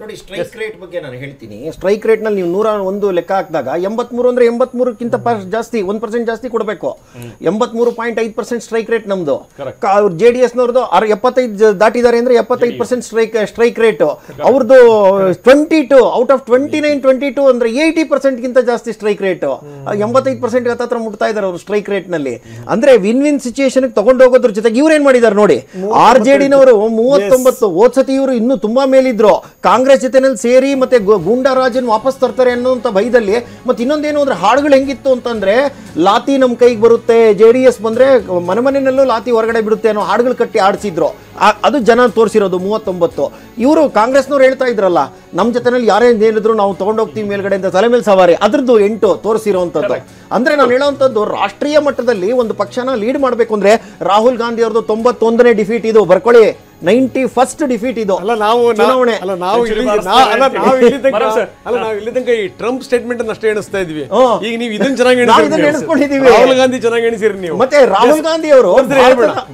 ನೋಡಿ strike rate ಬಗ್ಗೆ ನಾನು ಹೇಳ್ತೀನಿ. ಸ್ಟ್ರೈಕ್ ರೇಟ್ ನಲ್ಲಿ ನೀವು 101 ಲೆಕ್ಕ ಹಾಕಿದಾಗ 83 ಅಂದ್ರೆ 83ಕ್ಕಿಂತ ಜಾಸ್ತಿ 1% ಜಾಸ್ತಿ ಕೊಡಬೇಕು. 83.5% ಸ್ಟ್ರೈಕ್ ರೇಟ್ ನಮ್ದು. JDS ನವ್ರದ್ದು 75 ದಾಟಿದ್ದಾರೆ ಅಂದ್ರೆ 75% ಸ್ಟ್ರೈಕ್ ರೇಟ್. ಅವ್ರದ್ದು 22 ಔಟ್ ಆಫ್ 22 ಅಂದ್ರೆ 80% ಜಾಸ್ತಿ ಸ್ಟ್ರೈಕ್ ರೇಟ್. 85% ಹತ್ರ ಮುಟ್ತಾ ಇದ್ದಾರೆ ಅವರು ಸ್ಟ್ರೈಕ್ ರೇಟ್ ನಲ್ಲಿ. ಅಂದ್ರೆ ವಿನ್ ವಿನ್ ಸಿಚುಯೇಷನ್ ತಗೊಂಡು ಹೋಗೋದ್ರ ಜೊತೆಗೆ ಇವ್ರು ಏನ್ ಮಾಡಿದ್ದಾರೆ ನೋಡಿ, RJD ನವರು 39, ಹೋದ್ಸತಿ ಇವರು ಇನ್ನೂ ತುಂಬಾ ಮೇಲಿದ್ರು, ಕಾಂಗ್ರೆಸ್ ಜೊತೆನಲ್ಲಿ ಸೇರಿ ಮತ್ತೆ ಗೂಂಡಾರಾಜನ್ ವಾಪಸ್ ತರ್ತಾರೆ ಅನ್ನೋಂಥ ಭಯದಲ್ಲಿ. ಮತ್ತೆ ಇನ್ನೊಂದೇನು ಅಂದ್ರೆ ಹಾಡುಗಳು ಹೆಂಗಿತ್ತು ಅಂತಂದ್ರೆ, ಲಾತಿ ನಮ್ ಕೈಗೆ ಬರುತ್ತೆ, JDS ಬಂದ್ರೆ ಮನೆಯಲ್ಲೂ ಲಾತಿ ಹೊರಗಡೆ ಬಿಡುತ್ತೆ ಅನ್ನೋ ಹಾಡುಗಳು ಕಟ್ಟಿ ಆಡಿಸಿದ್ರು. ಅದು ಜನ ತೋರಿಸಿರೋದು 39. ಇವರು ಕಾಂಗ್ರೆಸ್ನವ್ರು ಹೇಳ್ತಾ ಇದ್ರಲ್ಲ, ನಮ್ ಜೊತೆನಲ್ಲಿ ಯಾರೇನ್ ಹೇಳಿದ್ರು ನಾವು ತಗೊಂಡೋಗ್ತೀವಿ ಮೇಲ್ಗಡೆ ಅಂತ, ತಲೆ ಮೇಲೆ ಸವಾರಿ, ಅದ್ರದ್ದು 8 ತೋರಿಸಿರೋಂಥದ್ದು. ಅಂದ್ರೆ ನಾನು ಹೇಳೋಂಥದ್ದು ರಾಷ್ಟ್ರೀಯ ಮಟ್ಟದಲ್ಲಿ ಒಂದು ಪಕ್ಷನ ಲೀಡ್ ಮಾಡಬೇಕು ಅಂದ್ರೆ ರಾಹುಲ್ ಗಾಂಧಿ ಅವ್ರದ್ದು 91ನೇ ಡಿಫೀಟ್ ಇದು, ಬರ್ಕೊಳ್ಳಿ, 91st ಡಿಫೀಟ್ ಇದು. ನಾವು ಇಲ್ಲಿ ತನಕ ಈ ಟ್ರಂಪ್ ಸ್ಟೇಟ್ಮೆಂಟ್ ಅಷ್ಟೇ ಎಣಿಸ್ತಾ ಇದ್ವಿ. ಈಗ ನೀವು ಇದನ್ನ ಚೆನ್ನಾಗಿ ಎಣಿಸ್ಕೊಂಡಿದೀವಿ. ರಾಹುಲ್ ಗಾಂಧಿ ಚೆನ್ನಾಗಿ ಎಣಿಸಿರಿ ನೀವು. ಮತ್ತೆ ರಾಹುಲ್ ಗಾಂಧಿ ಅವರು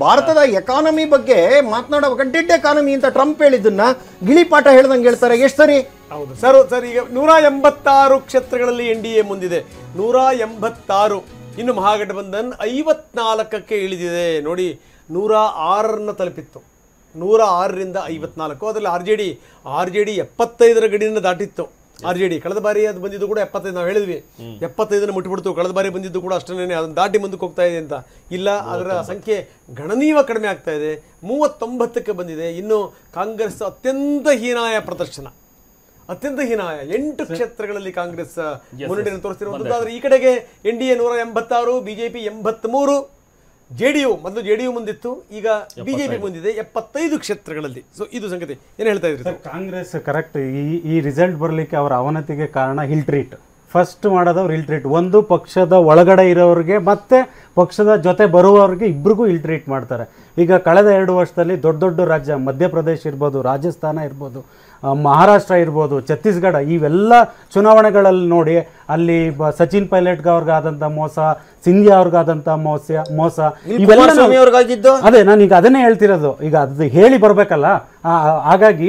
ಭಾರತದ ಎಕಾನಮಿ ಬಗ್ಗೆ ಮಾತನಾಡುವಾಗ ಡೆಡ್ ಎಕಾನಮಿ ಅಂತ ಟ್ರಂಪ್ ಹೇಳಿದ್ದನ್ನ ಗಿಳಿಪಾಠ ಹೇಳ್ದಂಗೆ ಹೇಳ್ತಾರೆ. ಎಷ್ಟು ಸರಿ? ಹೌದು ಸರ್. ಈಗ 186 ಕ್ಷೇತ್ರಗಳಲ್ಲಿ NDA ಮುಂದಿದೆ, 186. ಇನ್ನು ಮಹಾಗಠಬಂಧನ್ 54ಕ್ಕೆ ಇಳಿದಿದೆ ನೋಡಿ. 106 ತಲುಪಿತ್ತು, 106ರಿಂದ 54. ಅದರಲ್ಲಿ RJD 75 ಗಡಿಯನ್ನು ದಾಟಿತ್ತು. RJD ಕಳೆದ ಬಾರಿ ಅದು ಬಂದಿದ್ದು ಕೂಡ 75, ನಾವು ಹೇಳಿದ್ವಿ 75 ಮುಟ್ಟಿಬಿಡ್ತು. ಕಳೆದ ಬಾರಿ ಬಂದಿದ್ದು ಕೂಡ ಅಷ್ಟೇ, ಅದನ್ನು ದಾಟಿ ಮುಂದಕ್ಕೆ ಹೋಗ್ತಾ ಇದೆ ಅಂತ ಇಲ್ಲ, ಅದರ ಸಂಖ್ಯೆ ಗಣನೀಯ ಕಡಿಮೆ ಆಗ್ತಾ ಇದೆ. 39ಕ್ಕೆ ಬಂದಿದೆ. ಇನ್ನು ಕಾಂಗ್ರೆಸ್ ಅತ್ಯಂತ ಹೀನಾಯ ಪ್ರದರ್ಶನ, ಅತ್ಯಂತ ಹೀನಾಯ 8 ಕ್ಷೇತ್ರಗಳಲ್ಲಿ ಕಾಂಗ್ರೆಸ್ ಮುನ್ನಡೆಯನ್ನು ತೋರಿಸ್ತಿರುವಂಥದ್ದು. ಆದರೆ ಈ ಕಡೆಗೆ NDA 186, BJP 83, ಮೊದಲು JDU ಮುಂದಿತ್ತು, ಈಗ BJP ಮುಂದಿದೆ 75 ಕ್ಷೇತ್ರಗಳಲ್ಲಿ. ಸೊ ಇದು ಸಂಗತಿ. ಏನು ಹೇಳ್ತಾ ಇದ್ರಿ? ಕಾಂಗ್ರೆಸ್ ಕರೆಕ್ಟ್. ಈ ರಿಸಲ್ಟ್ ಬರಲಿಕ್ಕೆ ಅವರ ಅವನತಿಗೆ ಕಾರಣ ಹಿಲ್ ಟ್ರೀಟ್. ಫಸ್ಟ್ ಮಾಡೋದವ್ರು ಹಿಲ್ ಟ್ರೀಟ್. ಒಂದು ಪಕ್ಷದ ಒಳಗಡೆ ಇರೋರಿಗೆ ಮತ್ತೆ ಪಕ್ಷದ ಜೊತೆ ಬರುವವರಿಗೆ ಇಬ್ಬರಿಗೂ ಹಿಲ್ ಟ್ರೀಟ್ ಮಾಡ್ತಾರೆ. ಈಗ ಕಳೆದ 2 ವರ್ಷದಲ್ಲಿ ದೊಡ್ಡ ದೊಡ್ಡ ರಾಜ್ಯ, ಮಧ್ಯಪ್ರದೇಶ ಇರ್ಬೋದು, ರಾಜಸ್ಥಾನ ಇರ್ಬೋದು, ಮಹಾರಾಷ್ಟ್ರ ಇರ್ಬೋದು, ಛತ್ತೀಸ್ಗಢ, ಇವೆಲ್ಲ ಚುನಾವಣೆಗಳಲ್ಲಿ ನೋಡಿ, ಅಲ್ಲಿ ಸಚಿನ್ ಪೈಲಟ್ಗೆ ಅವ್ರಿಗಾದಂಥ ಮೋಸ, ಸಿಂಧಿಯಾ ಅವ್ರಿಗಾದಂಥ ಮೋಸ ಇವೆಲ್ಲ. ಅದೇ ನಾನು ಈಗ ಅದನ್ನೇ ಹೇಳ್ತಿರೋದು. ಈಗ ಅದು ಹೇಳಿ ಬರ್ಬೇಕಲ್ಲ. ಹಾಗಾಗಿ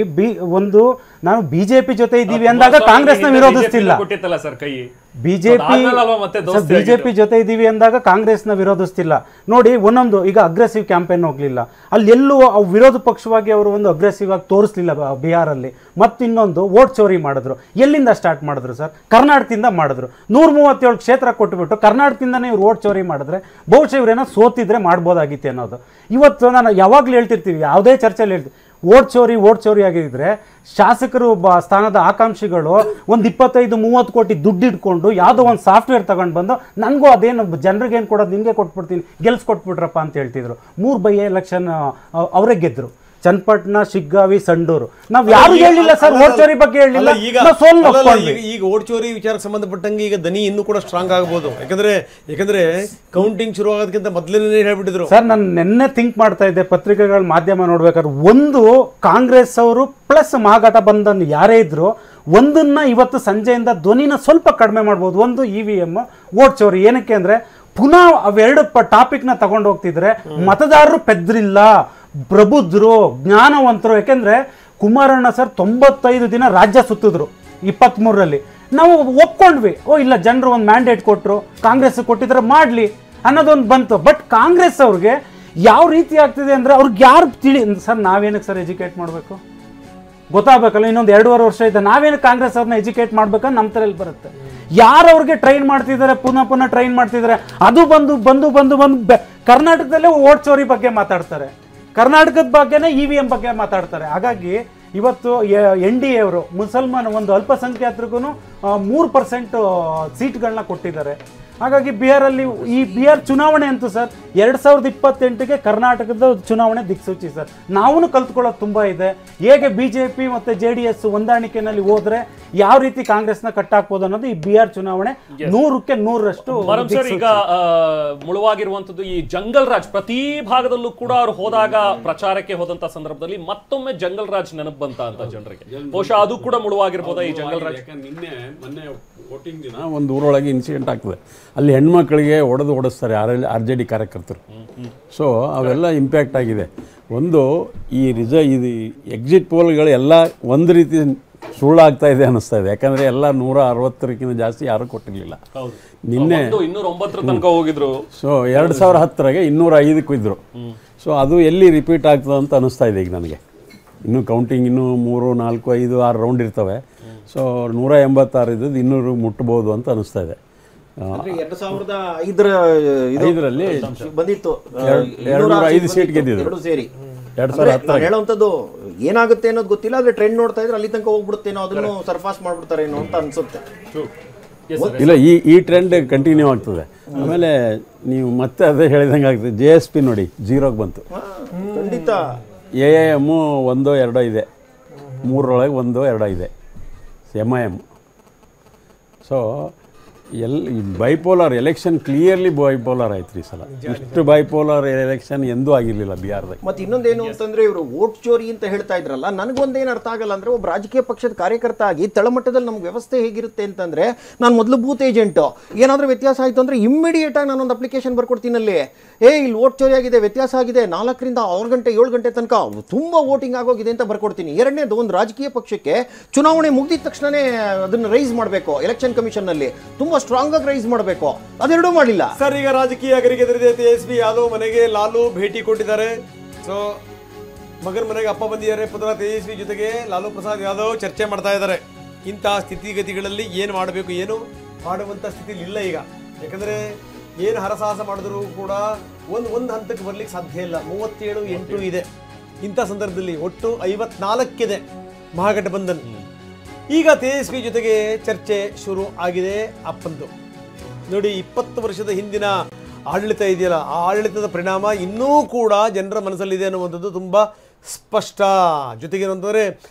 ನಾನು BJP ಜೊತೆ ಇದ್ದೀವಿ ಅಂದಾಗ ಕಾಂಗ್ರೆಸ್ನ ವಿರೋಧಿಸ್ತಿಲ್ಲ. ಬಿಜೆಪಿ ಜೊತೆ ಇದ್ದೀವಿ ಅಂದಾಗ ಕಾಂಗ್ರೆಸ್ನ ವಿರೋಧಿಸ್ತಿಲ್ಲ ನೋಡಿ. ಒಂದೊಂದು ಈಗ ಅಗ್ರೆಸಿವ್ ಕ್ಯಾಂಪೇನ್ ಹೋಗ್ಲಿಲ್ಲ, ಅಲ್ಲಿ ಎಲ್ಲೂ ವಿರೋಧ ಪಕ್ಷವಾಗಿ ಅವರು ಒಂದು ಅಗ್ರೆಸಿವ್ ಆಗಿ ತೋರಿಸ್ಲಿಲ್ಲ ಬಿಹಾರಲ್ಲಿ. ಮತ್ತಿನ್ನೊಂದು ವೋಟ್ ಚೋರಿ ಮಾಡಿದ್ರು. ಎಲ್ಲಿಂದ ಸ್ಟಾರ್ಟ್ ಮಾಡಿದ್ರು ಸರ್? ಕರ್ನಾಟಕದಿಂದ ಮಾಡಿದ್ರು. 137 ಕ್ಷೇತ್ರ ಕೊಟ್ಟುಬಿಟ್ಟು ಕರ್ನಾಟಕದಿಂದನೇ ಇವ್ರು ವೋಟ್ ಚೋರಿ ಮಾಡಿದ್ರೆ ಬಹುಶಃ ಇವ್ರೇನೋ ಸೋತಿದ್ರೆ ಮಾಡ್ಬೋದಾಗಿತ್ತು ಅನ್ನೋದು. ಇವತ್ತು ನಾನು ಯಾವಾಗಲೂ ಹೇಳ್ತಿರ್ತೀವಿ, ಯಾವುದೇ ಚರ್ಚೆಯಲ್ಲಿ ಹೇಳ್ತೀವಿ, ವೋಟ್ ಚೋರಿ ಆಗಿದ್ರೆ ಶಾಸಕರು ಸ್ಥಾನದ ಆಕಾಂಕ್ಷಿಗಳು ಒಂದು 25-30 ಕೋಟಿ ದುಡ್ಡು ಇಟ್ಕೊಂಡು ಯಾವುದೋ ಒಂದು ಸಾಫ್ಟ್ವೇರ್ ತಗೊಂಡು ಬಂದು ನನಗೂ ಅದೇನು ಜನರಿಗೆ ಏನು ಕೊಡೋದು ನಿಮಗೆ ಕೊಟ್ಬಿಡ್ತೀನಿ, ಗೆಲ್ಸ್ಕೊಟ್ಬಿಟ್ರಪ್ಪ ಅಂತ ಹೇಳ್ತಿದ್ರು. 3 ಬೈ ಎಲೆಕ್ಷನ್ ಅವರೇ ಗೆದ್ರು. ಚನ್ನಪಟ್ಟಣ, ಶಿಗ್ಗಾವಿ, ಸಂಡೂರು. ನಾವು ಯಾರು ಹೇಳಿಲ್ಲ ಸರ್ ವೋಟ್ ಚೋರಿ ಬಗ್ಗೆ ಹೇಳಿಲ್ಲ. ಈಗ ವೋಟ್ ಚೋರಿ ವಿಚಾರಕ್ಕೆ ಸಂಬಂಧಪಟ್ಟಂಗೆ ಈಗ ದನಿ ಇನ್ನೂ ಕೂಡ ಸ್ಟ್ರಾಂಗ್ ಆಗಬಹುದು. ಯಾಕಂದ್ರೆ ಕೌಂಟಿಂಗ್ ಶುರು ಆಗೋದಕ್ಕಿಂತ ಮೊದಲನೇ ಹೇಳ್ಬಿಟ್ಟಿದ್ರು ಸರ್. ನಾನು ನಿನ್ನೆ ಥಿಂಕ್ ಮಾಡ್ತಾ ಇದ್ದೆ, ಪತ್ರಿಕೆಗಳ ಮಾಧ್ಯಮ ನೋಡ್ಬೇಕಾದ್ರೆ, ಒಂದು ಕಾಂಗ್ರೆಸ್ ಅವರು ಪ್ಲಸ್ ಮಹಾಗಠಬಂಧನ್ ಯಾರೇ ಇದ್ರು ಒಂದನ್ನ ಇವತ್ತು ಸಂಜೆಯಿಂದ ಧ್ವನಿನ ಸ್ವಲ್ಪ ಕಡಿಮೆ ಮಾಡ್ಬೋದು. ಒಂದು EVM ವೋಟ್ ಚೋರಿ. ಏನಕ್ಕೆ ಅಂದ್ರೆ ಪುನಃ ಅವೆರಡು ಟಾಪಿಕ್ನ ತಗೊಂಡು ಹೋಗ್ತಿದ್ರೆ ಮತದಾರರು ಪೆದ್ರಿಲ್ಲ, ಪ್ರಬುದ್ಧರು, ಜ್ಞಾನವಂತರು. ಯಾಕೆಂದ್ರೆ ಕುಮಾರಣ್ಣ ಸರ್ 95 ದಿನ ರಾಜ್ಯ ಸುತ್ತಿದ್ರು 23ರಲ್ಲಿ. ನಾವು ಒಪ್ಕೊಂಡ್ವಿ, ಇಲ್ಲ ಜನರು ಒಂದು ಮ್ಯಾಂಡೇಟ್ ಕೊಟ್ಟರು, ಕಾಂಗ್ರೆಸ್ ಕೊಟ್ಟಿದ್ರೆ ಮಾಡಲಿ ಅನ್ನೋದೊಂದು ಬಂತು. ಬಟ್ ಕಾಂಗ್ರೆಸ್ ಅವ್ರಿಗೆ ಯಾವ ರೀತಿ ಆಗ್ತಿದೆ ಅಂದ್ರೆ ಅವ್ರಿಗೆ ಯಾರು ಸರ್ ನಾವೇನಕ್ಕೆ ಸರ್ ಎಜುಕೇಟ್ ಮಾಡಬೇಕು ಗೊತ್ತಾಗಬೇಕಲ್ಲ. ಇನ್ನೊಂದು 2.5 ವರ್ಷ ಇದೆ, ನಾವೇನು ಕಾಂಗ್ರೆಸ್ ಅವ್ರನ್ನ ಎಜುಕೇಟ್ ಮಾಡ್ಬೇಕಂತ ನಮ್ಮ ತಲೆಯಲ್ಲಿ ಬರುತ್ತೆ. ಯಾರು ಅವ್ರಿಗೆ ಟ್ರೈನ್ ಮಾಡ್ತಿದ್ದಾರೆ, ಪುನಃ ಟ್ರೈನ್ ಮಾಡ್ತಿದ್ದಾರೆ. ಅದು ಬಂದು ಕರ್ನಾಟಕದಲ್ಲೇ ವೋಟ್ ಚೋರಿ ಬಗ್ಗೆ ಮಾತಾಡ್ತಾರೆ, ಕರ್ನಾಟಕದ ಬಗ್ಗೆನೇ EVM ಬಗ್ಗೆ ಮಾತಾಡ್ತಾರೆ. ಹಾಗಾಗಿ ಇವತ್ತು NDA ಅವರು ಮುಸಲ್ಮಾನ ಒಂದು ಅಲ್ಪಸಂಖ್ಯಾತರಿಗೂ 3% ಸೀಟ್ಗಳನ್ನ ಕೊಟ್ಟಿದ್ದಾರೆ. ಹಾಗಾಗಿ ಬಿಹಾರಲ್ಲಿ ಈ ಬಿಹಾರ್ ಚುನಾವಣೆ ಅಂತೂ ಸರ್ 2028ಗೆ ಕರ್ನಾಟಕದ ಚುನಾವಣೆ ದಿಕ್ಸೂಚಿ ಸರ್. ನಾವು ಕಲ್ತ್ಕೊಳ್ಳೋದು ತುಂಬ ಇದೆ. ಹೇಗೆ BJP ಮತ್ತು JDS ಹೊಂದಾಣಿಕೆಯಲ್ಲಿ ಹೋದ್ರೆ ಯಾವ ರೀತಿ ಕಾಂಗ್ರೆಸ್ನ ಕಟ್ಟಾಕ್ಬೋದು ಅನ್ನೋದು ಈ ಬಿಹಾರ್ ಚುನಾವಣೆ 100ಕ್ಕೆ 100ರಷ್ಟು. ಈಗ ಮುಳುವಾಗಿರುವಂತದ್ದು ಈ ಜಂಗಲ್ ರಾಜ್. ಪ್ರತಿ ಭಾಗದಲ್ಲೂ ಕೂಡ ಅವ್ರು ಹೋದಾಗ ಪ್ರಚಾರಕ್ಕೆ ಹೋದಂತ ಸಂದರ್ಭದಲ್ಲಿ ಮತ್ತೊಮ್ಮೆ ಜಂಗಲ್ ರಾಜ್ ನೆನಪು ಬಂತ ಅಂತ ಜನರಿಗೆ. ಬಹುಶಃ ಅದು ಕೂಡ ಮುಳುವಾಗಿರ್ಬೋದಾ ಈ ಜಂಗಲ್ ರಾಜ್? ಮೊನ್ನೆ ವೋಟಿಂಗ್ ದಿನ ಒಂದು ಊರೊಳಗೆ ಇನ್ಸಿಡೆಂಟ್ ಆಗ್ತದೆ. ಅಲ್ಲಿ ಹೆಣ್ಮಕ್ಳಿಗೆ ಓಡಿಸ್ತಾರೆ RJD ಕಾರ್ಯಕರ್ತರು. ಸೊ ಅವೆಲ್ಲ ಇಂಪ್ಯಾಕ್ಟ್ ಆಗಿದೆ. ಒಂದು ಇದು ಎಕ್ಸಿಟ್ ಪೋಲ್ಗಳೆಲ್ಲ ಒಂದು ರೀತಿ ಸುಳ್ಳಾಗ್ತಾ ಇದೆ ಅನ್ನಿಸ್ತಾ ಇದೆ. ಯಾಕಂದರೆ ಎಲ್ಲ 160ಕ್ಕಿಂತ ಜಾಸ್ತಿ ಯಾರೂ ಕೊಟ್ಟಿರಲಿಲ್ಲ. ನಿನ್ನೆ 209 ತನಕ ಹೋಗಿದ್ರು. ಸೊ 2010 205ಕ್ಕೆ ಇದ್ದರು. ಸೊ ಅದು ಎಲ್ಲಿ ರಿಪೀಟ್ ಆಗ್ತದೆ ಅಂತ ಅನ್ನಿಸ್ತಾ ಇದೆ ಈಗ ನನಗೆ. ಇನ್ನೂ ಕೌಂಟಿಂಗ್ ಇನ್ನೂ 3, 4, 5, 6 ರೌಂಡ್ ಇರ್ತವೆ. ಸೊ 186 ಇದ್ದದ್ದು 200 ಮುಟ್ಬೋದು ಅಂತ ಅನ್ನಿಸ್ತಾ ಇದೆ. 2005ರಲ್ಲಿ ಬಂದಿತ್ತು, 205 ಸೀಟ್ ಗೆದ್ದಿದ್ರು ಎರಡು ಸೇರಿ. 2010 ಹೇಳೋಂಥದ್ದು ಏನಾಗುತ್ತೆ ಅನ್ನೋದು ಗೊತ್ತಿಲ್ಲ, ಆದ್ರೆ ಟ್ರೆಂಡ್ ನೋಡ್ತಾ ಇದ್ರೆ ಅಲ್ಲಿ ತನಕ ಹೋಗ್ಬಿಡುತ್ತೇನೋ, ಅದನ್ನು ಸರ್ಪಾಸ್ ಮಾಡ್ಬಿಡ್ತಾರೇನೋ ಅಂತ ಅನ್ಸುತ್ತೆ. ಇಲ್ಲ, ಈ ಟ್ರೆಂಡ್ ಕಂಟಿನ್ಯೂ ಆಗ್ತದೆ. ಆಮೇಲೆ ನೀವು ಮತ್ತೆ ಅದೇ ಹೇಳಿದಂಗೆ ಆಗ್ತದೆ. JSP ನೋಡಿ 0ಗೆ ಬಂತು. ಖಂಡಿತ AIM 1, 2 ಇದೆ, 3ರೊಳಗೆ 1, 2 ಇದೆ. MIM. So bipolar election clearly bipolar ಆಯ್ತು ಈ ಸಲ. ಇಷ್ಟು ಬೈಪೋಲಾರ್ ಎಲೆಕ್ಷನ್ ಎಂದೂ ಆಗಿರಲಿಲ್ಲ ಬಿಹಾರದಾಗ. ಮತ್ತೆ ಇನ್ನೊಂದೇನು ಅಂತಂದ್ರೆ ಇವರು ವೋಟ್ ಚೋರಿ ಅಂತ ಹೇಳ್ತಾ ಇದ್ರಲ್ಲ, ನನಗೊಂದೇನು ಅರ್ಥ ಆಗಲ್ಲ ಅಂದ್ರೆ, ಒಬ್ಬ ರಾಜಕೀಯ ಪಕ್ಷದ ಕಾರ್ಯಕರ್ತ ಆಗಿ ತಳಮಟ್ಟದಲ್ಲಿ ನಮ್ಗೆ ವ್ಯವಸ್ಥೆ ಹೇಗಿರುತ್ತೆ ಅಂತಂದ್ರೆ, ನಾನು ಮೊದಲು ಬೂತ್ ಏಜೆಂಟ್, ಏನಾದರೂ ವ್ಯತ್ಯಾಸ ಆಯಿತು ಅಂದ್ರೆ ಇಮ್ಮಿಡಿಯೇಟ್ ಆಗಿ ನಾನೊಂದು ಅಪ್ಲಿಕೇಶನ್ ಬರ್ಕೊಡ್ತೀನಿ ಅಲ್ಲಿ, ಇಲ್ಲಿ ವೋಟ್ ಚೋರಿ ಆಗಿದೆ, ವ್ಯತ್ಯಾಸ ಆಗಿದೆ, 4ರಿಂದ 6 ಗಂಟೆ 7 ಗಂಟೆ ತನಕ ತುಂಬಾ ವೋಟಿಂಗ್ ಆಗೋಗಿದೆ ಅಂತ ಬರ್ಕೊಡ್ತೀನಿ. ಎರಡನೇದು, ಒಂದು ರಾಜಕೀಯ ಪಕ್ಷಕ್ಕೆ ಚುನಾವಣೆ ಮುಗಿದ ತಕ್ಷಣನೇ ಅದನ್ನು ರೈಸ್ ಮಾಡಬೇಕು, ಎಲೆಕ್ಷನ್ ಕಮಿಷನ್ ನಲ್ಲಿ ತುಂಬಾ ಸ್ಟ್ರಾಂಗ್ ಆಗಿ ರೈಸ್ ಮಾಡಬೇಕು, ಅದೆರಡೂ ಮಾಡಿಲ್ಲ ಸರ್. ಈಗ ರಾಜಕೀಯ ಗರಿಗೆದರಿದೆ. ತೇಜಸ್ವಿ ಯಾದವ್ ಮನೆಗೆ ಲಾಲು ಭೇಟಿ ಕೊಟ್ಟಿದ್ದಾರೆ. ಸೊ ಮಗನ ಮನೆಗೆ ಅಪ್ಪ ಬಂದಿದ್ದಾರೆ, ಪುತ್ರ ತೇಜಸ್ವಿ ಜೊತೆಗೆ ಲಾಲು ಪ್ರಸಾದ್ ಯಾದವ್ ಚರ್ಚೆ ಮಾಡ್ತಾ ಇದ್ದಾರೆ. ಇಂತಹ ಸ್ಥಿತಿಗತಿಗಳಲ್ಲಿ ಏನು ಮಾಡಬೇಕು, ಏನು ಮಾಡುವಂಥ ಸ್ಥಿತಿಲಿ ಇಲ್ಲ ಈಗ. ಯಾಕಂದರೆ ಏನು ಹರಸಾಹಸ ಮಾಡಿದ್ರು ಕೂಡ ಒಂದು ಹಂತಕ್ಕೆ ಬರ್ಲಿಕ್ಕೆ ಸಾಧ್ಯ ಇಲ್ಲ. 37-8 ಇದೆ. ಇಂಥ ಸಂದರ್ಭದಲ್ಲಿ ಒಟ್ಟು 54 ಮಹಾಗಠಬಂಧನ್. ಈಗ ತೇಜಸ್ವಿ ಜೊತೆಗೆ ಚರ್ಚೆ ಶುರು ಆಗಿದೆ ಅಪ್ಪಂದು. ನೋಡಿ, 20 ವರ್ಷದ ಹಿಂದಿನ ಆಡಳಿತ ಇದೆಯಲ್ಲ, ಆ ಆಡಳಿತದ ಪರಿಣಾಮ ಇನ್ನೂ ಕೂಡ ಜನರ ಮನಸ್ಸಲ್ಲಿದೆ ಅನ್ನುವಂಥದ್ದು ತುಂಬ ಸ್ಪಷ್ಟ. ಜೊತೆಗೆ ಏನಂತಂದರೆ,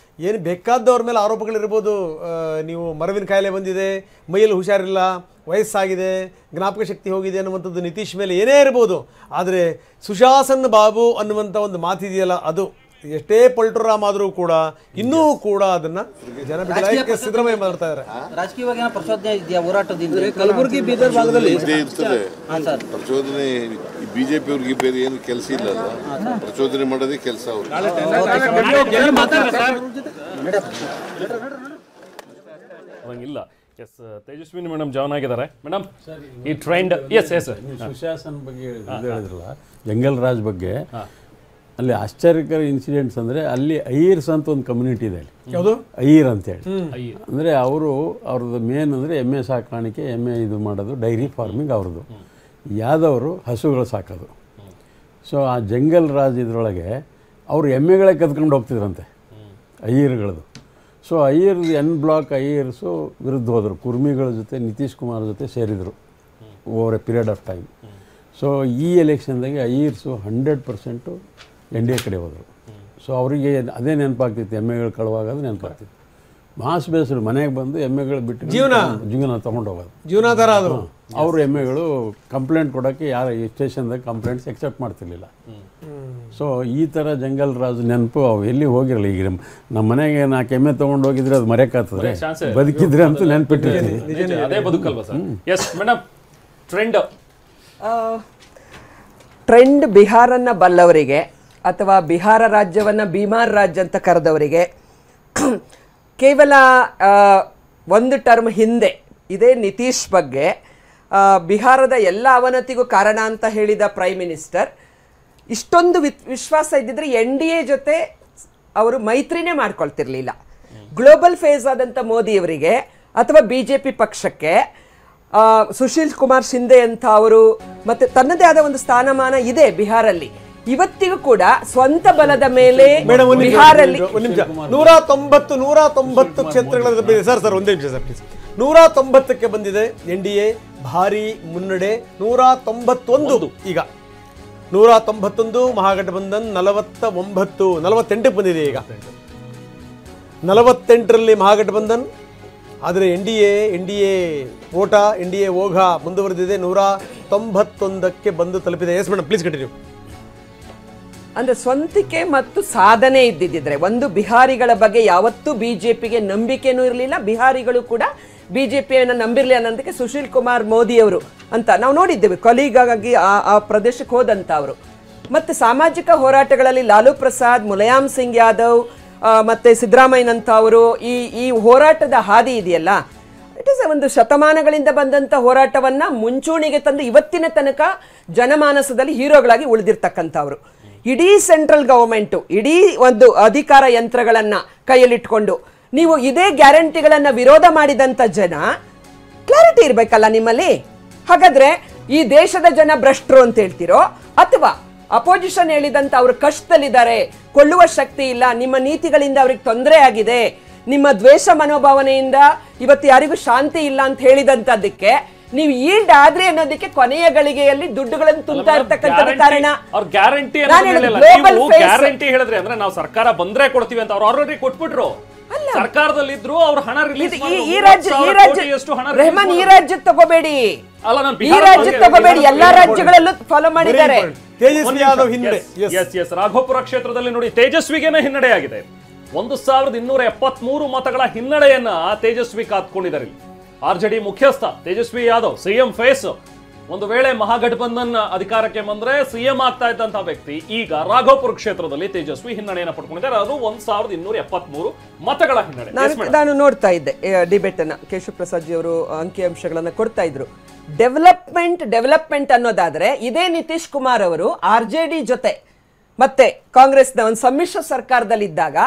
ಏನು ಬೇಕಾದವ್ರ ಮೇಲೆ ಆರೋಪಗಳಿರ್ಬೋದು. ನೀವು ಮರವಿನ ಕಾಯಿಲೆ ಬಂದಿದೆ, ಮೈಯಲ್ಲಿ ಹುಷಾರಿಲ್ಲ, ವಯಸ್ಸಾಗಿದೆ, ಜ್ಞಾಪಕ ಶಕ್ತಿ ಹೋಗಿದೆ ಅನ್ನುವಂಥದ್ದು ನಿತೀಶ್ ಮೇಲೆ ಏನೇ ಇರ್ಬೋದು. ಆದರೆ ಸುಶಾಸನ್ ಬಾಬು ಅನ್ನುವಂಥ ಒಂದು ಮಾತಿದೆಯಲ್ಲ, ಅದು ಎಷ್ಟೇ ಪಲ್ಟುರಾಮ್ ಆದರೂ ಕೂಡ ಇನ್ನೂ ಕೂಡ ಅದನ್ನ ಜನ ಬಿಡಲಾಯಿಕೆ ಸಿದ್ದರಾಮಯ್ಯ ಮಾಡ್ತಾ ಇದ್ದಾರೆ. ರಾಜಕೀಯವಾಗಿ ಏನೋ ಪ್ರಚೋದನೆ ಇದೆಯಾ ಹೋರಾಟದಿಂದ? ಕಲಬುರಗಿ ಬೀದರ್ ಭಾಗದಲ್ಲಿ ಇರ್ತದೆ ಪ್ರಚೋದನೆ. ಬಿಜೆಪಿ ಅವ್ರಿಗೆ ಬೇರೆ ಏನು ಕೆಲಸ ಇಲ್ಲ, ಪ್ರಚೋದನೆ ಮಾಡೋದೇ ಕೆಲಸ ಅವರು. ಹಂಗಿಲ್ಲ. ಎಸ್, ತೇಜಸ್ವಿನಿ ಮೇಡಮ್ ಜಾಯ್ನ್ ಆಗಿದ್ದಾರೆ. ಮೇಡಮ್, ಈ ಟ್ರೆಂಡ್ ಸುಶಾಸನ್ ಬಗ್ಗೆ ಹೇಳಿದ್ರಲ್ಲ, ಜಂಗಲ್ ರಾಜ್ ಬಗ್ಗೆ, ಅಲ್ಲಿ ಆಶ್ಚರ್ಯಕರ ಇನ್ಸಿಡೆಂಟ್ಸ್ ಅಂದರೆ, ಅಲ್ಲಿ ಐರ್ಸ್ ಅಂತ ಒಂದು ಕಮ್ಯುನಿಟಿ ಇದೆ. ಯಾವುದು ಐರ್ ಅಂತೇಳಿ ಅಂದರೆ ಅವ್ರದ್ದು ಮೇನ್ ಅಂದರೆ ಎಮ್ಮೆ ಸಾಕಾಣಿಕೆ, ಎಮ್ಮೆ ಇದು ಮಾಡೋದು, ಡೈರಿ ಫಾರ್ಮಿಂಗ್ ಅವ್ರದ್ದು. ಯಾದವರು ಹಸುಗಳು ಸಾಕೋದು. ಸೊ ಆ ಜಂಗಲ್ ರಾಜ್ ಇದರೊಳಗೆ ಅವರು ಎಮ್ಮೆಗಳೇ ಕದ್ಕೊಂಡು ಹೋಗ್ತಿದ್ರಂತೆ, ಐರ್ಗಳದು. ಸೊ ಐಯರ್ದು ಎನ್ ಬ್ಲಾಕ್ ಐಯರ್ಸು ವಿರುದ್ಧ ಹೋದರು, ಕುರ್ಮಿಗಳ ಜೊತೆ ನಿತೀಶ್ ಕುಮಾರ್ ಜೊತೆ ಸೇರಿದರು over A period of time. So ಈ ಎಲೆಕ್ಷನ್ದಾಗೆ ಐಯರ್ಸು 100% NDA ಕಡೆ ಹೋದರು. ಸೊ ಅವರಿಗೆ ಅದೇ ನೆನಪಾಗ್ತಿತ್ತು, ಎಮ್ಮೆಗಳು ಕಳುವಾಗೋದು ನೆನಪಾಗ್ತಿತ್ತು. ಮಾಸ್ ಬೇಸರು ಮನೆಗೆ ಬಂದು ಎಮ್ಮೆಗಳು ಬಿಟ್ಟು ಜೀವನ ತೊಗೊಂಡು ಹೋಗೋದು, ಜೀವನಾಧಾರ ಅದು. ಅವರು ಎಮ್ಮೆಗಳು ಕಂಪ್ಲೇಂಟ್ ಕೊಡೋಕ್ಕೆ ಯಾರು ಈ ಸ್ಟೇಷನ್ದಾಗ ಕಂಪ್ಲೇಂಟ್ಸ್ ಎಕ್ಸೆಪ್ಟ್ ಮಾಡ್ತಿರ್ಲಿಲ್ಲ. ಸೊ ಈ ಥರ ಜಂಗಲ್ ರಾಜ್ ನೆನಪು ಅವು ಎಲ್ಲಿ ಹೋಗಿರಲ್ಲ. ಈಗ ನಮ್ಮ ಮನೆಗೆ 4 ಎಮ್ಮೆ ತೊಗೊಂಡು ಹೋಗಿದ್ರೆ ಅದು ಮರೆಯಕ್ಕಾಗ್ತದೆ, ಬದುಕಿದ್ರೆ ಅಂತೂ ನೆನಪಿಟ್ಟಿರ್ತೀವಿ. ಅದೇ ಬದುಕಲ್ವಾ ಸರ್? ಎಸ್ ಮೇಡಮ್, ಟ್ರೆಂಡ್ ಬಿಹಾರನ್ನ ಬಲ್ಲವರಿಗೆ ಅಥವಾ ಬಿಹಾರ ರಾಜ್ಯವನ್ನ ಬಿಮಾರ್ ರಾಜ್ಯ ಅಂತ ಕರೆದವರಿಗೆ ಕೇವಲ ಒಂದು ಟರ್ಮ್ ಹಿಂದೆ ಇದೇ ನಿತೀಶ್ ಬಗ್ಗೆ ಬಿಹಾರದ ಎಲ್ಲ ಅವನತಿಗೂ ಕಾರಣ ಅಂತ ಹೇಳಿದ ಪ್ರೈಮ್ ಮಿನಿಸ್ಟರ್ ಇಷ್ಟೊಂದು ವಿಶ್ವಾಸ ಇದ್ದಿದ್ರೆ NDA ಜೊತೆ ಅವರು ಮೈತ್ರಿನೇ ಮಾಡ್ಕೊಳ್ತಿರ್ಲಿಲ್ಲ. ಗ್ಲೋಬಲ್ ಫೇಸ್ ಆದಂಥ ಮೋದಿಯವರಿಗೆ ಅಥವಾ BJP ಪಕ್ಷಕ್ಕೆ ಸುಶೀಲ್ ಕುಮಾರ್ ಶಿಂದೆ ಅಂತ ಅವರು ಮತ್ತೆ ತನ್ನದೇ ಆದ ಒಂದು ಸ್ಥಾನಮಾನ ಇದೆ ಬಿಹಾರಲ್ಲಿ. ಇವತ್ತಿಗೂ ಕೂಡ ಸ್ವಂತ ಬಲದ ಮೇಲೆ ಬಿಹಾರಲ್ಲಿ 190 ಕ್ಷೇತ್ರಗಳಲ್ಲಿ ಬಂದಿದೆ. ಸರ್ ಒಂದೇ ನಿಮಿಷ ಸರ್ ಪ್ಲೀಸ್. 190ಕ್ಕೆ ಬಂದಿದೆ NDA, ಭಾರಿ ಮುನ್ನಡೆ. 191 ಈಗ 191 ಮಹಾಗಠಬಂಧನ್ 48ಕ್ಕೆ ಬಂದಿದೆ. ಈಗ 48ರಲ್ಲಿ ಮಹಾಗಠಬಂಧನ್. ಆದರೆ NDA ಓಟ, NDA ಓಘ ಮುಂದುವರೆದಿದೆ, 191ಕ್ಕೆ ಬಂದು ತಲುಪಿದೆ. Yes madam, please continue. ಅಂದ್ರೆ ಸ್ವಂತಿಕೆ ಮತ್ತು ಸಾಧನೆ ಇದ್ದಿದ್ರೆ, ಒಂದು ಬಿಹಾರಿಗಳ ಬಗ್ಗೆ ಯಾವತ್ತೂ BJPಗೆ ನಂಬಿಕೆನೂ ಇರಲಿಲ್ಲ, ಬಿಹಾರಿಗಳು ಕೂಡ BJPಯನ್ನು ನಂಬಿರಲಿಲ್ಲ ಅನ್ನೋದಕ್ಕೆ ಸುಶೀಲ್ ಕುಮಾರ್ ಮೋದಿ ಅವರು ಅಂತ ನಾವು ನೋಡಿದ್ದೇವೆ. ಕೊಲೀಗಾಗಿ ಆ ಪ್ರದೇಶಕ್ಕೆ ಹೋದಂತ ಅವರು. ಮತ್ತೆ ಸಾಮಾಜಿಕ ಹೋರಾಟಗಳಲ್ಲಿ ಲಾಲು ಪ್ರಸಾದ್, ಮುಲಾಯಂ ಸಿಂಗ್ ಯಾದವ್, ಮತ್ತೆ ಸಿದ್ದರಾಮಯ್ಯನಂತ ಅವರು ಈ ಹೋರಾಟದ ಹಾದಿ ಇದೆಯಲ್ಲ, ಇಟ್ ಇಸ್ ಒಂದು ಶತಮಾನಗಳಿಂದ ಬಂದಂತ ಹೋರಾಟವನ್ನ ಮುಂಚೂಣಿಗೆ ತಂದು ಇವತ್ತಿನ ತನಕ ಜನಮಾನಸದಲ್ಲಿ ಹೀರೋಗಳಾಗಿ ಉಳಿದಿರ್ತಕ್ಕಂಥವ್ರು. ಇಡೀ ಸೆಂಟ್ರಲ್ ಗವರ್ಮೆಂಟು, ಇಡೀ ಒಂದು ಅಧಿಕಾರ ಯಂತ್ರಗಳನ್ನ ಕೈಯಲ್ಲಿಟ್ಕೊಂಡು ನೀವು ಇದೇ ಗ್ಯಾರಂಟಿಗಳನ್ನ ವಿರೋಧ ಮಾಡಿದಂತ ಜನ, ಕ್ಲಾರಿಟಿ ಇರ್ಬೇಕಲ್ಲ ನಿಮ್ಮಲ್ಲಿ. ಹಾಗಾದ್ರೆ ಈ ದೇಶದ ಜನ ಭ್ರಷ್ಟರು ಅಂತ ಹೇಳ್ತಿರೋ, ಅಥವಾ ಅಪೋಸಿಷನ್ ಹೇಳಿದಂತ ಅವರು ಕಷ್ಟದಲ್ಲಿದ್ದಾರೆ, ಕೊಳ್ಳುವ ಶಕ್ತಿ ಇಲ್ಲ, ನಿಮ್ಮ ನೀತಿಗಳಿಂದ ಅವ್ರಿಗೆ ತೊಂದರೆ ಆಗಿದೆ, ನಿಮ್ಮ ದ್ವೇಷ ಮನೋಭಾವನೆಯಿಂದ ಇವತ್ತು ಯಾರಿಗೂ ಶಾಂತಿ ಇಲ್ಲ ಅಂತ ಹೇಳಿದಂತದಕ್ಕೆ ನೀವು ಈಲ್ಡ್ ಆದ್ರೆ ಅನ್ನೋದಕ್ಕೆ ಕೊನೆಯ ಗಳಿಗೆಯಲ್ಲಿ ದುಡ್ಡುಗಳನ್ನು ತುಂಬ್ತಾ ಇರ್ತಕ್ಕಂಥದ್ದು ಕಾರಣ. ಅವ್ರ ಗ್ಯಾರಂಟಿ ಹೇಳಿದ್ರೆ ಅಂದ್ರೆ ನಾವು ಸರ್ಕಾರ ಬಂದ್ರೆ ಕೊಡ್ತೀವಿ ಅಂತ ಅವ್ರು ಆಲ್ರೆಡಿ ಕೊಟ್ಬಿಟ್ರು. ಸರ್ಕಾರದಲ್ಲಿದ್ರು ಅವ್ರ ಹಣ ರಿಲೀಸ್ ರೆಹಮಾನ್ ಈ ರಾಜ್ಯ ತಗೋಬೇಡಿ, ಈ ರಾಜ್ಯ ತಗೋಬೇಡಿ, ಎಲ್ಲಾ ರಾಜ್ಯಗಳಲ್ಲೂ ಫಾಲೋ ಮಾಡಿದ್ದಾರೆ. ತೇಜಸ್ವಿ ಯಾದವ್ ಹಿನ್ನಡೆ. ರಾಘೋಪುರ ಕ್ಷೇತ್ರದಲ್ಲಿ ನೋಡಿ ತೇಜಸ್ವಿಗೇನೆ ಹಿನ್ನಡೆ ಆಗಿದೆ. 1273 ಮತಗಳ ಹಿನ್ನಡೆಯನ್ನ ತೇಜಸ್ವಿ ಕಾತ್ಕೊಂಡಿದ್ದಾರೆ. ಆರ್ಜೆಡಿ ಮುಖ್ಯಸ್ಥ ತೇಜಸ್ವಿ ಯಾದವ್ ಸಿಎಂ ಫೇಸ್. ಒಂದು ವೇಳೆ ಮಹಾಗಠಬಂಧನ್ ಅಧಿಕಾರಕ್ಕೆ ಬಂದ್ರೆ ಸಿಎಂ ಆಗ್ತಾ ಇದ್ದಂತಹ ವ್ಯಕ್ತಿ ಈಗ ರಾಘೋಪುರ ಕ್ಷೇತ್ರದಲ್ಲಿ ತೇಜಸ್ವಿ ಹಿನ್ನಡೆಯನ್ನ ಪಡ್ಕೊಂಡಿದ್ದಾರೆ. ಅದು 1273 ಮತಗಳ ಹಿನ್ನಡೆ. ನಾನು ನೋಡ್ತಾ ಇದ್ದೆ ಡಿಬೇಟ್ ಅನ್ನ, ಕೇಶವ ಪ್ರಸಾದ್ ಜಿ ಅವರು ಅಂಕಿಅಂಶಗಳನ್ನ ಕೊಡ್ತಾ ಇದ್ರು. ಡೆವಲಪ್ಮೆಂಟ್ ಅನ್ನೋದಾದ್ರೆ ಇದೇ ನಿತೀಶ್ ಕುಮಾರ್ ಅವರು ಆರ್ಜೆಡಿ ಜೊತೆ ಮತ್ತೆ ಕಾಂಗ್ರೆಸ್ನ ಒಂದು ಸಮ್ಮಿಶ್ರ ಸರ್ಕಾರದಲ್ಲಿದ್ದಾಗ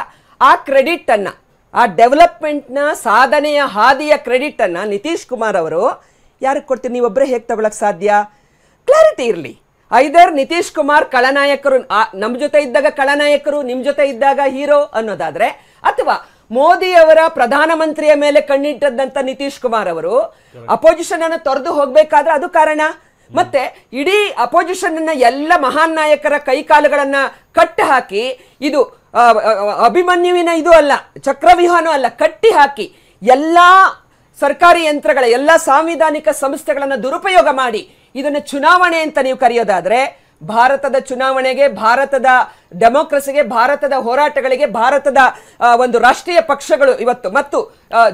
ಆ ಕ್ರೆಡಿಟ್ ಅನ್ನ, ಆ ಡೆವಲಪ್ಮೆಂಟ್ನ ಸಾಧನೆಯ ಹಾದಿಯ ಕ್ರೆಡಿಟ್ ಅನ್ನ ನಿತೀಶ್ ಕುಮಾರ್ ಅವರು ಯಾರಿಗೆ ಕೊಡ್ತೀರಿ? ನೀವೊಬ್ಬರೇ ಹೇಗೆ ತಗೊಳಕ್ ಸಾಧ್ಯ? ಕ್ಲಾರಿಟಿ ಇರಲಿ. ಐದರ್ ನಿತೀಶ್ ಕುಮಾರ್ ಖಳನಾಯಕರು, ನಮ್ಮ ಜೊತೆ ಇದ್ದಾಗ ಖಳನಾಯಕರು, ನಿಮ್ ಜೊತೆ ಇದ್ದಾಗ ಹೀರೋ ಅನ್ನೋದಾದ್ರೆ, ಅಥವಾ ಮೋದಿ ಅವರ ಪ್ರಧಾನಮಂತ್ರಿಯ ಮೇಲೆ ಕಣ್ಣಿಟ್ಟದ್ದಂತ ನಿತೀಶ್ ಕುಮಾರ್ ಅವರು ಅಪೋಸಿಷನ್ ಅನ್ನು ತೊರೆದು ಹೋಗ್ಬೇಕಾದ್ರೆ ಅದು ಕಾರಣ. ಮತ್ತೆ ಇಡೀ ಅಪೋಸಿಷನ್ ಅನ್ನ ಎಲ್ಲ ಮಹಾನ್ ನಾಯಕರ ಕೈಕಾಲುಗಳನ್ನ ಕಟ್ಟಿ ಹಾಕಿ, ಇದು ಅಭಿಮನ್ಯುವಿನ ಇದು ಅಲ್ಲ, ಚಕ್ರವ್ಯೂಹನೂ ಅಲ್ಲ, ಕಟ್ಟಿ ಹಾಕಿ ಎಲ್ಲಾ ಸರ್ಕಾರಿ ಯಂತ್ರಗಳ, ಎಲ್ಲ ಸಾಂವಿಧಾನಿಕ ಸಂಸ್ಥೆಗಳನ್ನು ದುರುಪಯೋಗ ಮಾಡಿ ಇದನ್ನ ಚುನಾವಣೆ ಅಂತ ನೀವು ಕರೆಯೋದಾದ್ರೆ, ಭಾರತದ ಚುನಾವಣೆಗೆ, ಭಾರತದ ಡೆಮೋಕ್ರಸಿಗೆ, ಭಾರತದ ಹೋರಾಟಗಳಿಗೆ, ಭಾರತದ ಒಂದು ರಾಷ್ಟ್ರೀಯ ಪಕ್ಷಗಳು ಇವತ್ತು ಮತ್ತು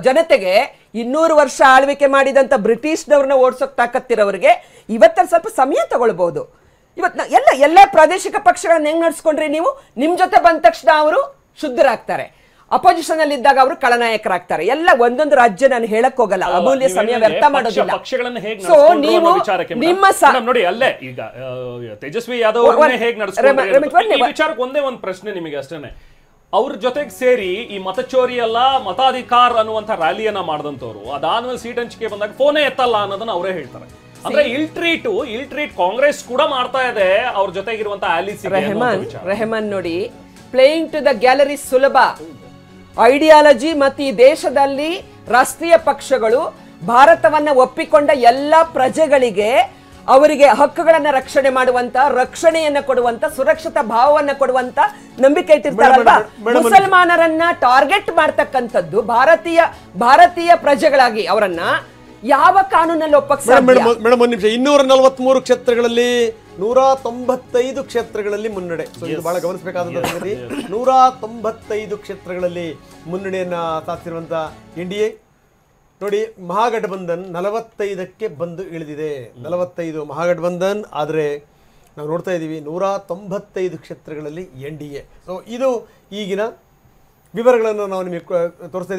ಜನತೆಗೆ 200 ವರ್ಷ ಆಳ್ವಿಕೆ ಮಾಡಿದಂತ ಬ್ರಿಟಿಷ್ನವ್ರನ್ನ ಓಡಿಸೋಕ್ ತಾಕತ್ತಿರೋರಿಗೆ ಇವತ್ತಲ್ಲಿ ಸ್ವಲ್ಪ ಸಮಯ ತಗೊಳ್ಬಹುದು. ಇವತ್ತು ಎಲ್ಲ ಪ್ರಾದೇಶಿಕ ಪಕ್ಷಗಳನ್ನ ಹೆಂಗ್ ನಡ್ಸ್ಕೊಂಡ್ರಿ ನೀವು? ನಿಮ್ ಜೊತೆ ಬಂದ ತಕ್ಷಣ ಅವರು ಶುದ್ಧರಾಗ್ತಾರೆ, ಅಪೋಸಿಷನ್ ಅಲ್ಲಿ ಇದ್ದಾಗ ಅವರು ಖಳನಾಯಕರಾಗ್ತಾರೆ. ಎಲ್ಲ ಒಂದೊಂದು ರಾಜ್ಯ ನಾನು ಹೇಳಕ್ ಹೋಗಲ್ಲ, ಅಮೂಲ್ಯ ಸಮಯ ವ್ಯರ್ಥ ಮಾಡೋದಿಲ್ಲ. ಸೊ ನೀವು ನಿಮ್ಮ ನೋಡಿ ಅಲ್ಲೇ ಈಗ ತೇಜಸ್ವಿ ಯಾದವ್ ಹೇಗೆ ವಿಚಾರಕ್ಕೆ ಒಂದೇ ಒಂದು ಪ್ರಶ್ನೆ ನಿಮಗೆ ಅಷ್ಟೇನೆ. ಅವ್ರ ಜೊತೆಗೆ ಸೇರಿ ಈ ಮತಚೋರಿ ಅಲ್ಲ ಮತಾಧಿಕಾರ ಅನ್ನುವಂತ ರ್ಯಾಲಿಯನ್ನ ಮಾಡಿದಂತವ್ರು ಅದಾದ್ಮೇಲೆ ಸೀಟ್ ಹಂಚಿಕೆ ಬಂದಾಗ ಫೋನೇ ಎತ್ತಲ್ಲ ಅನ್ನೋದನ್ನ ಅವರೇ ಹೇಳ್ತಾರೆ. ಅಂದ್ರೆ ಇಲ್ಟ್ರೀಟ್ ಕಾಂಗ್ರೆಸ್ ಕೂಡ ಮಾಡ್ತಾ ಇದೆ ಅವ್ರ ಜೊತೆಗಿರುವಂತ ರೆಹಮಾನ್ ನೋಡಿ, ಪ್ಲೇಯಿಂಗ್ ಟು ದ ಗ್ಯಾಲರಿ ಸುಲಭ. ಐಡಿಯಾಲಜಿ ಮತ್ತು ಈ ದೇಶದಲ್ಲಿ ರಾಷ್ಟ್ರೀಯ ಪಕ್ಷಗಳು ಭಾರತವನ್ನ ಒಪ್ಪಿಕೊಂಡ ಎಲ್ಲ ಪ್ರಜೆಗಳಿಗೆ ಅವರಿಗೆ ಹಕ್ಕುಗಳನ್ನ ರಕ್ಷಣೆ ಮಾಡುವಂತ, ರಕ್ಷಣೆಯನ್ನ ಕೊಡುವಂತ, ಸುರಕ್ಷಿತ ಭಾವವನ್ನ ಕೊಡುವಂತ ನಂಬಿಕೆ ಇಟ್ಟಿರ್ತಾರಲ್ವಾ. ಮುಸಲ್ಮಾನರನ್ನ ಟಾರ್ಗೆಟ್ ಮಾಡ್ತಕ್ಕಂಥದ್ದು ಭಾರತೀಯ ಪ್ರಜೆಗಳಾಗಿ ಅವರನ್ನ ಯಾವ ಕಾನೂನಲ್ಲಿ ಒಪ್ಪಕ್ಕೆ ಸಾಧ್ಯ? ಮೇಡಮ್ ಒಂದು ನಿಮಿಷ. 243 ಕ್ಷೇತ್ರಗಳಲ್ಲಿ 195 ಕ್ಷೇತ್ರಗಳಲ್ಲಿ ಮುನ್ನಡೆ. ಇದು ಬಹಳ ಗಮನಿಸಬೇಕಾದ ಸಂಗತಿ. 195 ಕ್ಷೇತ್ರಗಳಲ್ಲಿ ಮುನ್ನಡೆಯನ್ನ ಸಾಧಿಸಿರುವಂತ NDA ನೋಡಿ, ಮಹಾಗಠಬಂಧನ್ 45ಕ್ಕೆ ಬಂದು ಇಳಿದಿದೆ. 45 ಮಹಾಗಠಬಂಧನ್ ಆದರೆ ನಾವು ನೋಡ್ತಾ ಇದ್ದೀವಿ 195 ಕ್ಷೇತ್ರಗಳಲ್ಲಿ NDA. ಸೊ ಇದು ಈಗಿನ ವಿವರಗಳನ್ನು ನಾವು ನಿಮಗೆ ತೋರಿಸ್ತಾ